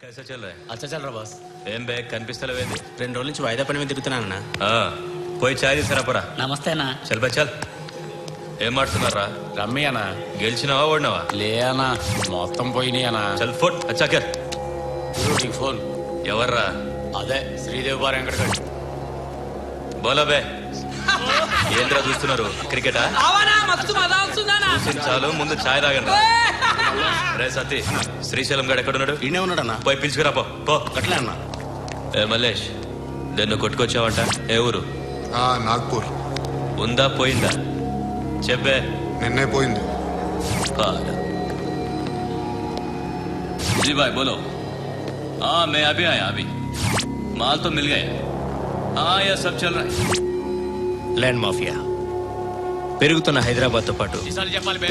कैसा चल रहा है? अच्छा चल रहा बॉस. ఏం బే కనిపిస్తలేవేంది? 2 రోజుల నుంచి వాయిదా పని మీద తిరుగుతున్నానన్నా. పోయి చాయ్ తీసుకురా పోరా. నమస్తే అన్న. చల్ బే చల్. ఏం మాడుతున్నారా? రమ్మి అన్న. గెలిచినావా ఓడినావా? లే అన్న, మొత్తం పోయినాయి అన్న. చల్ ఫోన్ అచ్చా కర్. నీకు ఫోన్ ఎవర్రా? అదే శ్రీదేవి బార్ వెంకటగడ్. బోలో బే. ఏంద్రా చూస్తున్నారు? క్రికెటా? చాలు ముందు చాయ్ తాగండి. రే సతీ, శ్రీశైలం గడు ఎక్కడున్నాడు? ఈయనే ఉన్నాడన్నా. పోయి పిలుచుకురా పో. అట్లే అన్న. ఏ మల్లేష్, నిన్ను కొట్టుకొచ్చావంట? ఏ ఊరు? నాగ్పూర్. ఉందా పోయిందా చెప్పే. నిన్నే పోయింది. जी भाई बोलो. हाँ मैं अभी आया अभी. माल तो मिल गया. हाँ यह सब चल रहा है. ల్యాండ్ మాఫియా పెరుగుతున్న హైదరాబాద్తో పాటు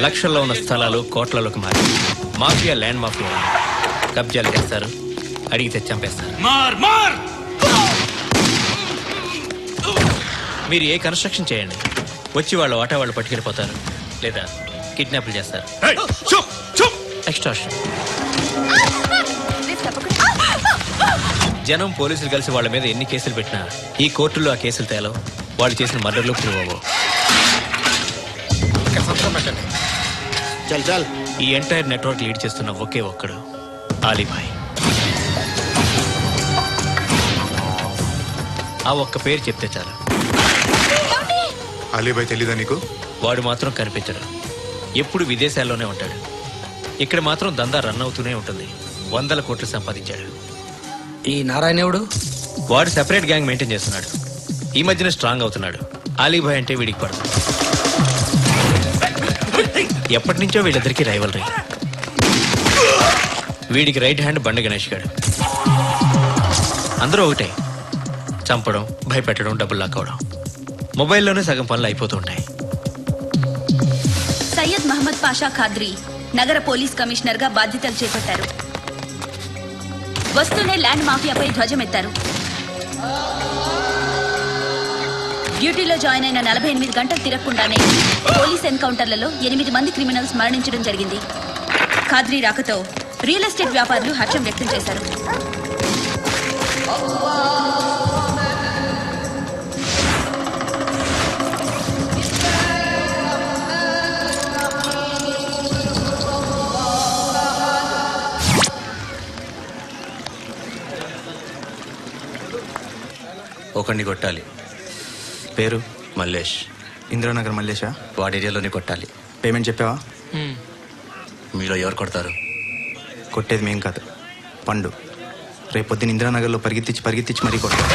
లక్షల్లో ఉన్న స్థలాలు కోట్లలోకి మారి మాఫియా ల్యాండ్ మాఫియా కబ్జాలు చేస్తారు, అడిగితే చంపేస్తారు. మీరు ఏ కన్స్ట్రక్షన్ చేయండి, వచ్చి వాళ్ళ వాటా వాళ్ళు పట్టుకెళ్ళిపోతారు, లేదా కిడ్నాప్లు చేస్తారు. ఎక్స్ట్రాషన్. జనం పోలీసులు కలిసి వాళ్ళ మీద ఎన్ని కేసులు పెట్టినా ఈ కోర్టుల్లో ఆ కేసులు తేలవు. వాళ్ళు చేసిన మర్డర్లు ప్రూవ్ అవ్వవు. చల్ చల్. ఈ ఎంటైర్ నెట్వర్క్ లీడ్ చేస్తున్న ఒకే ఒక్కడు ఆలీభాయ్. ఆ ఒక్క పేరు చెప్తే చాలు. అలీభాయ్ తెలీదా నీకు? వాడు మాత్రం కనిపించడు. ఎప్పుడు విదేశాల్లోనే ఉంటాడు. ఇక్కడ మాత్రం దందా రన్ అవుతూనే ఉంటుంది. 100 కోట్లు సంపాదించాడు. ఈ నారాయణవుడు వాడు సెపరేట్ గ్యాంగ్ మెయింటైన్ చేస్తున్నాడు. ఈ మధ్యన స్ట్రాంగ్ అవుతున్నాడు. ఆలీభాయ్ అంటే వీడికి పడదు. ఎప్పటి నుంచో వీళ్ళిద్దరికి రైవలరీ. వీడికి రైట్ హ్యాండ్ బండ గణేష్ గాడు. అందరూ ఒకటే, చంపడం, భయపెట్టడం, డబ్బులు లాక్కోవడం. మొబైల్లోనే సగం పనులు అయిపోతూ ఉంటాయి. సయ్యద్ మహమ్మద్ పాషా ఖాద్రీ నగర పోలీస్ కమిషనర్ గా బాధ్యతలు చేపట్టారు. వస్తూనే ల్యాండ్ మాఫియాపై ధ్వజమెత్తారు. డ్యూటీలో జాయిన్ అయిన 48 గంటలు తిరగకుండానే పోలీస్ ఎన్కౌంటర్లలో 8 మంది క్రిమినల్స్ మరణించడం జరిగింది. ఖాద్రీ రాకతో రియల్ ఎస్టేట్ వ్యాపారులు హర్షం వ్యక్తం చేశారు. ఒకడిని కొట్టాలి. పేరు మల్లేష్. ఇందిరానగర్ మల్లేషా? వాడి ఏరియాలోనే కొట్టాలి. పేమెంట్ చెప్పావా? మీలో ఎవరు కొడతారు? కొట్టేది మేం కాదు, పండు. రేపు పొద్దున్న ఇందిరానగర్లో పరిగెత్తించి మరీ కొట్టాలి.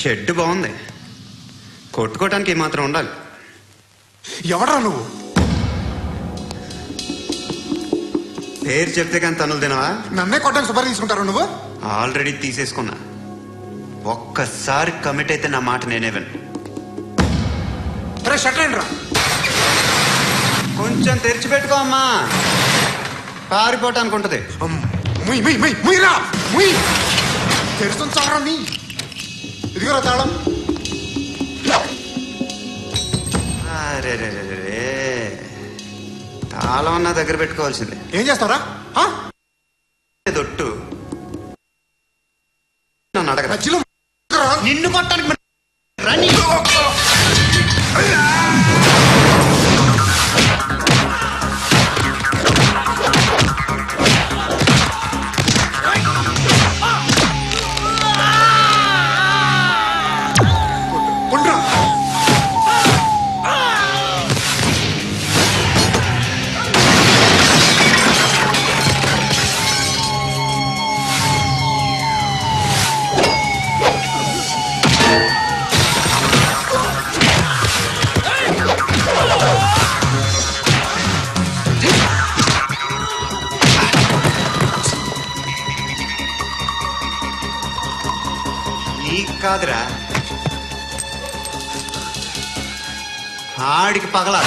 షెడ్ బాగుంది, కొట్టుకోవటానికి మాత్రం ఉండాలి. ఎవడా నువ్వు? పేరు చెప్తే కానీ తనులు తినవా? నన్నే కొట్టడానికి సుపారీ తీసుకుంటారు నువ్వు? ఆల్రెడీ తీసేసుకున్నా. ఒక్కసారి కమిట్ అయితే నా మాట నేనే విను. షట్రా కొంచెం తెరిచిపెట్టుకో అమ్మా, పారిపోవటానికి ఉంటుంది. తెరుస్తుంది చారా నీ. ఇదిగోరా తాళం. అరే తాళం అన్నా దగ్గర పెట్టుకోవాల్సిందే. ఏం చేస్తారా? దొట్టు నన్ను అడగరా? నిన్ను పట్టానికి నీకు కాదురా, ఆడికి పగలా.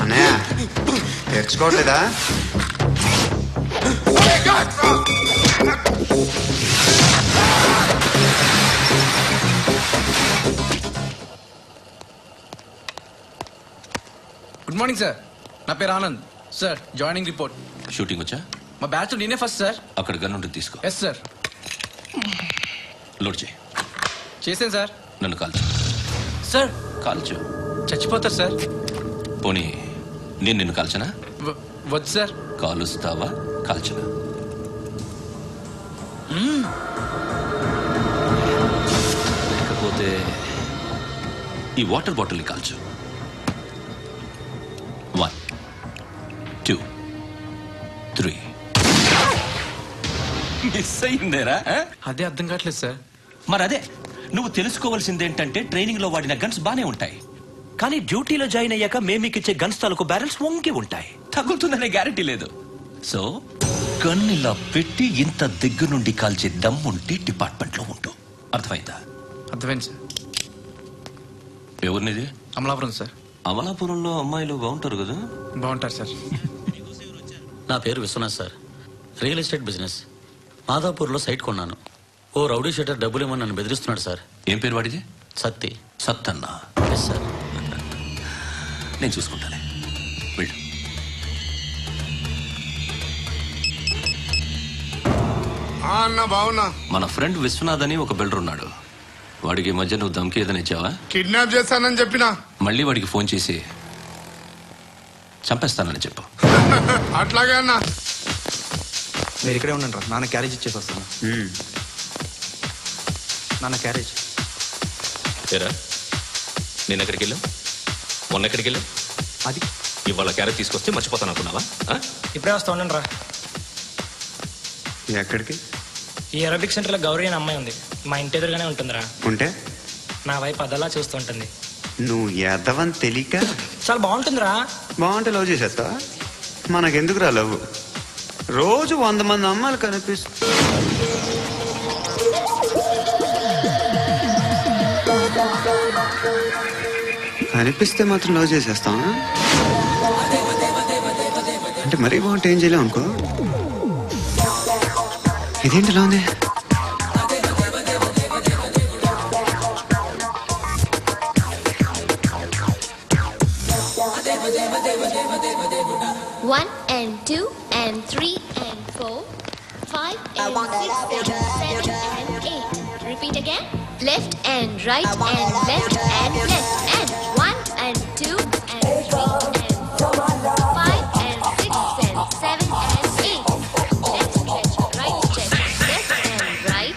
అన్నయ్య తెచ్చుకోవట్లేదా? గుడ్ మార్నింగ్ సార్, నా పేరు Anand sir. Joining report. Shooting వచ్చా? మా బ్యాచ్ నేనే ఫస్ట్ సార్. అక్కడ గన్ ఉంటుంది, తీసుకో. Yes sir. లోడ్ చేయి. చేశాను సార్. నన్ను కాల్చు. సార్ కాల్చు. చచ్చిపోతారు సార్. పోనీ నేను నిన్ను కాల్చనా? వద్దు సార్. కాలుస్తావా కాల్చనా? లేకపోతే ఈ వాటర్ బాటిల్ని కాల్చు. 1 2 3. మిస్ అయిందేరా? అదే అర్థం కావట్లేదు సార్. మరి అదే నువ్వు తెలుసుకోవాల్సిందేంటంటే ట్రైనింగ్ లో వాడిన గన్స్ బానే ఉంటాయి, కానీ డ్యూటీలో జాయిన్ అయ్యాక మేము మీకు ఇచ్చే గన్స్ తాలూకు బ్యారెల్స్ వంగి ఉంటాయి. తగులుతుందనే గ్యారెంటీ లేదు. సో గన్ ఇలా పెట్టి ఇంత దగ్గర నుండి కాల్చే దమ్ముంటే డిపార్ట్మెంట్ లో ఉంటూ. అర్థమైందా? అర్థమైంది సార్. ఎవరినిది? అమలాపురం సార్. అమలాపురంలో అమ్మాయిలు బాగుంటారు కదా? బాగుంటారు సార్. నా పేరు Viswanath sir. Real estate business. మాదాపూర్లో సైట్ కొన్నాను. ఓ రౌడీ షెటర్ డబ్బులు ఇవ్వమని నన్ను బెదిరిస్తున్నాడు సార్. ఏం పేరు వాడిది? సత్తి. సత్తన్నా? Yes sir. నేను చూసుకుంటానే, వెళ్ళు. అన్న బావున్నా. మన ఫ్రెండ్ విశ్వనాథ్ అని ఒక బిల్డర్ ఉన్నాడు. వాడికి ఈ మధ్య నువ్వు దమ్కి ఏదని ఇచ్చావా? కిడ్నాప్ చేస్తానని చెప్పినా. మళ్ళీ వాడికి ఫోన్ చేసి చంపేస్తానని చెప్పు. అట్లాగే అన్న. మీరు ఇక్కడే ఉండండి రా, నాన్న క్యారేజ్ ఇచ్చేసి వస్తాను. నాన్న క్యారేజ్. ఏరా నేను ఎక్కడికి వెళ్ళావు? మొన్న ఎక్కడికి వెళ్ళావు? అది ఇవాళ క్యారెట్ తీసుకొస్తే మర్చిపోతాను అనుకున్నావా? ఇప్పుడే వస్తా ఉండండి రా. ఎక్కడికి? ఈ అరబిక్ సెంటర్లో గౌరీ అనే అమ్మాయి ఉంది. మా ఇంటి ఎదురుగానే ఉంటుందిరా. ఉంటే నా వైపు అదలా చూస్తూ ఉంటుంది. నువ్వు ఎదవని తెలియక చాలా బాగుంటుందిరా. బాగుంటే లవ్ చేసేస్తా. మనకెందుకురా లవ్? రోజు 100 మంది అమ్మాయిలు కనిపిస్తే మాత్రం లవ్ చేసేస్తాం. అంటే మరీ బాగుంటే ఏం చేయలేం అనుకో. ఇదేంటి ఇలా ఉంది? One and 2 and 3 and 4, 5 and 6 and 7 and 8. Repeat again. Left and right and left and left and 1 and 2 and 3 and 4, 5 and 6 and 7 and 8. Left stretch, right stretch, left and right,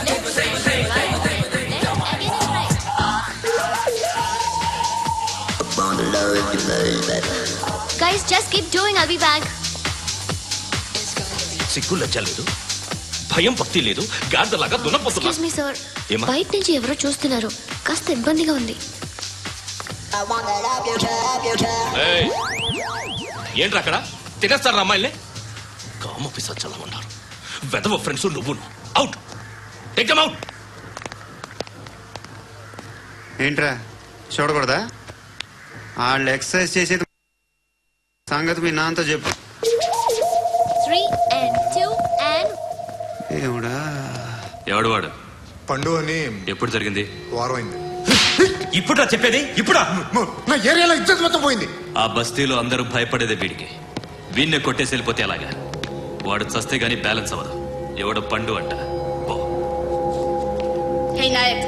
left and right and left again and right. Guys, just keep doing. I'll be back. సిగ్గు లజ్జ లేదు, భయం భక్తి లేదు, గాడిదలాగా దున్నపోతున్నా. Excuse me, sir. ఏమ్మా? బయట నుంచి ఎవరో చూస్తున్నారు. కాస్త ఇబ్బందిగా ఉంది. ఏయ్, ఏంట్రా అక్కడ తినేస్తారా అమ్మాయిల్ని? కామ పిశాచాలా ఉన్నారు. వెదవ ఫ్రెండ్స్ నువ్వు. Out, take them out. ఏంట్రా చూడకూడదా? వాళ్ళు ఎక్సర్సైజ్ చేసేది సంగతి మీ నాన్నతో చెప్పు. 3 and 2 and ఏమిడా ఎవడు వాడు? పండు అని ఎప్పుడు జరిగింది? వారం అయింది. ఇప్పుడా చెప్పేది? ఇప్పుడా? నా ఏరియాలో ఇజ్జత్ మొత్తం పోయింది. ఆ బస్తీలో అందరూ భయపడేదే వీడికి. వీణ్ణి కొట్టేసి వెళ్ళిపోతే అలాగా? వాడు చస్తే గానీ బ్యాలెన్స్ అవ్వదు. ఎవడో పండు అంట. ఓ హే నాయక్,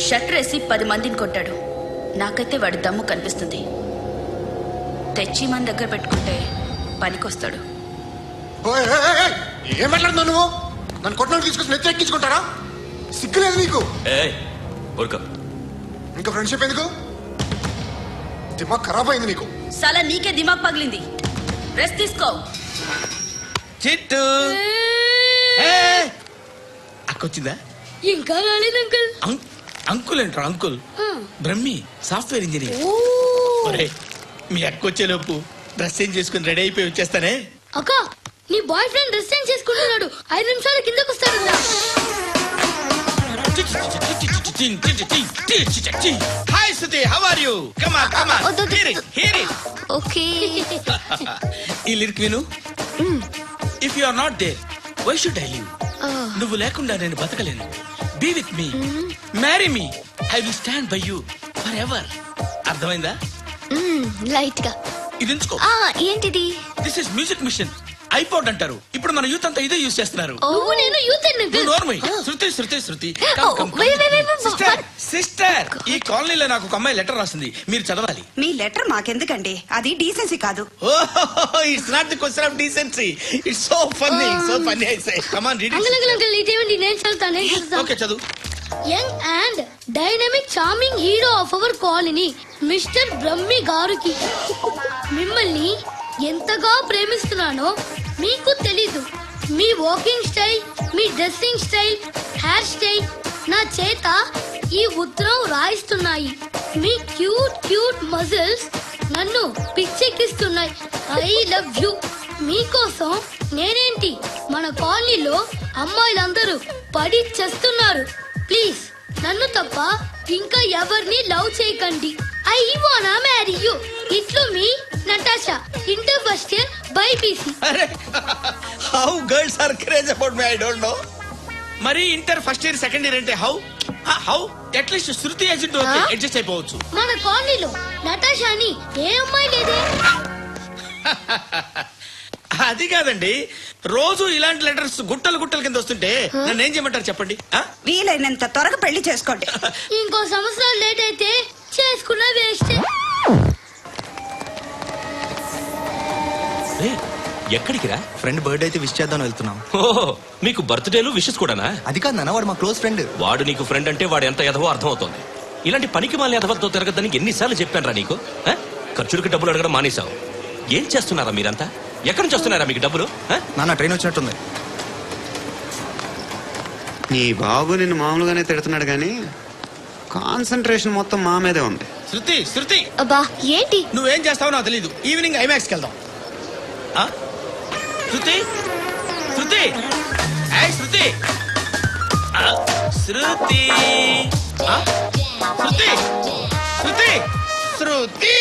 షట్టర్ వేసి 10 మందిని కొట్టాడు. నాకైతే వాడి దమ్ము కనిపిస్తుంది. తెచ్చి మన దగ్గర పెట్టుకుంటే పనికొస్తాడు. ఓయ్, ఏయ్, ఏయ్, ఏయ్, ఏం మాట్లాడుతున్నావు నువ్వు? నన్ను కొట్టడానికి తీసుకొచ్చి నెత్తి ఎక్కించుకుంటారా? సిగ్గులేదు నీకు? ఊరుకో. ఇంకా ఫ్రెండ్షిప్ ఎందుకు? దిమాగ్ ఖరాబ్ అయింది నీకు. సాలా నీకే దిమాగ్ పగిలింది. రెస్ట్ తీసుకో. చిట్టు అక్కొచ్చిందా? ఇంకా రాలేదు అంకుల్. అంకుల్ ఏంట్రా అంకుల్? Brahmi software engineer. ఒరే, మీ అక్కొచ్చేలోపు డ్రెస్ చేంజ్ చేసుకుని రెడీ అయిపోయి వచ్చేస్తానే. అక్క, నీ బాయ్ ఫ్రెండ్ డ్రెస్ చేంజ్ చేసుకుంటున్నాడు. 5 నిమిషాల కిందకు వస్తాడు. Hi Suthi, how are you? Come on come on. వద్దు, వద్దు. Hear it. ఓకే. ఈ లిరిక్ విను. If you are not there, why should I live? నువ్వు లేకుండా నేను బతకలేను. Be with me, marry me, I will stand by you forever. అర్థమైందా? Light గా. ఇది ఉంచుకో. ఏంటిది? This is music machine. IPod అంటారు. ఇప్పుడు మన యూత్ అంతా ఇదే యూజ్ చేస్తున్నారు. నువ్వు నేను యూత్ నువ్వు నోర్మై. శృతి శృతి శృతి. సిస్టర్, సిస్టర్, ఈ కాలనీలో నాకు ఒక అమ్మాయి లెటర్ రాసింది, మీరు చదవాలి. మీ లెటర్ మాకెందుకండి? అది డీసెన్సీ కాదు. It's not the question of decency. It's so funny, so funny. I say come on read. Uncle ఇదేంటి? నేను చదువుతాను. ఓకే, చదువు. Young and dynamic charming hero of our colony mister Brahmi గారికి మిమ్మల్ని ఎంతగా ప్రేమిస్తున్నానో మీకు తెలీదు. మీ వాకింగ్ స్టైల్, మీ డ్రెస్సింగ్ స్టైల్, హెయిర్ స్టైల్ నా చేత ఈ ఉత్తరం రాయిస్తున్నాయి. మీ క్యూట్ క్యూట్ మజిల్స్ నన్ను పిచ్చెక్కిస్తున్నాయి. I love you. మీకోసం నేనేంటి, మన కాలనీలో అమ్మాయిలందరూ పడి చేస్తున్నారు. ప్లీజ్ నన్ను తప్ప ఇంకా ఎవరిని లవ్ చేయకండి. ఐ వానా మ్యారీ యూ. ఇట్లు మీ Natasha, inter first year BiPC. How girls are craze about me, I don't know. మరి inter first year second year అంటే how at least Shruti agent adjust అయిపోవచ్చు. మన కాలనీలో నటాషా అని ఏ అమ్మాయి లేదే. అది కాదండి, రోజు ఇలాంటి లెటర్స్ గుట్టలు గుట్టల కింద వస్తుంటే నన్ను ఏం చేయమంటారు చెప్పండి? వీలైనంత త్వరగా పెళ్లి చేసుకోండి. ఇంకో సంవత్సరం లేట్ అయితే చేసుకున్న వేస్ట్. ఎక్కడికి రా? ఫ్రెండ్ బర్త్డే అయితే విష్ చేద్దాం వెళ్తున్నాం. ఓహో, మీకు బర్త్డేలు విషెస్ కూడానా? అది కాదు నాన్న, వాడు మా క్లోజ్ ఫ్రెండ్. వాడు నీకు ఫ్రెండ్ అంటే వాడు ఎంత ఎదవో అర్థమవుతోంది. ఇలాంటి పనికి మాలిన ఎదవతో తిరగద్దని ఎన్నిసార్లు చెప్పానురా నీకు? ఖర్చులకి డబ్బులు అడగడం మానేశావు. ఏం చేస్తున్నారా మీరంతా? ఎక్కడి నుంచి వస్తున్నారా మీకు డబ్బులు? నాన్న ట్రైన్ వచ్చినట్టుంది. నీ బాబు నిన్ను మామూలుగానే తిడుతున్నాడు కానీ కాన్సన్ట్రేషన్ మొత్తం మా మీదే ఉంది. శృతి శృతి, అబ్బా ఏంటి? నువ్వేం చేస్తావో నాకు తెలీదు. ఈవినింగ్ ఐమాక్స్కి వెళ్దాం. శృతి శృతి, శృతి శృతి శృతి శృతి శృతి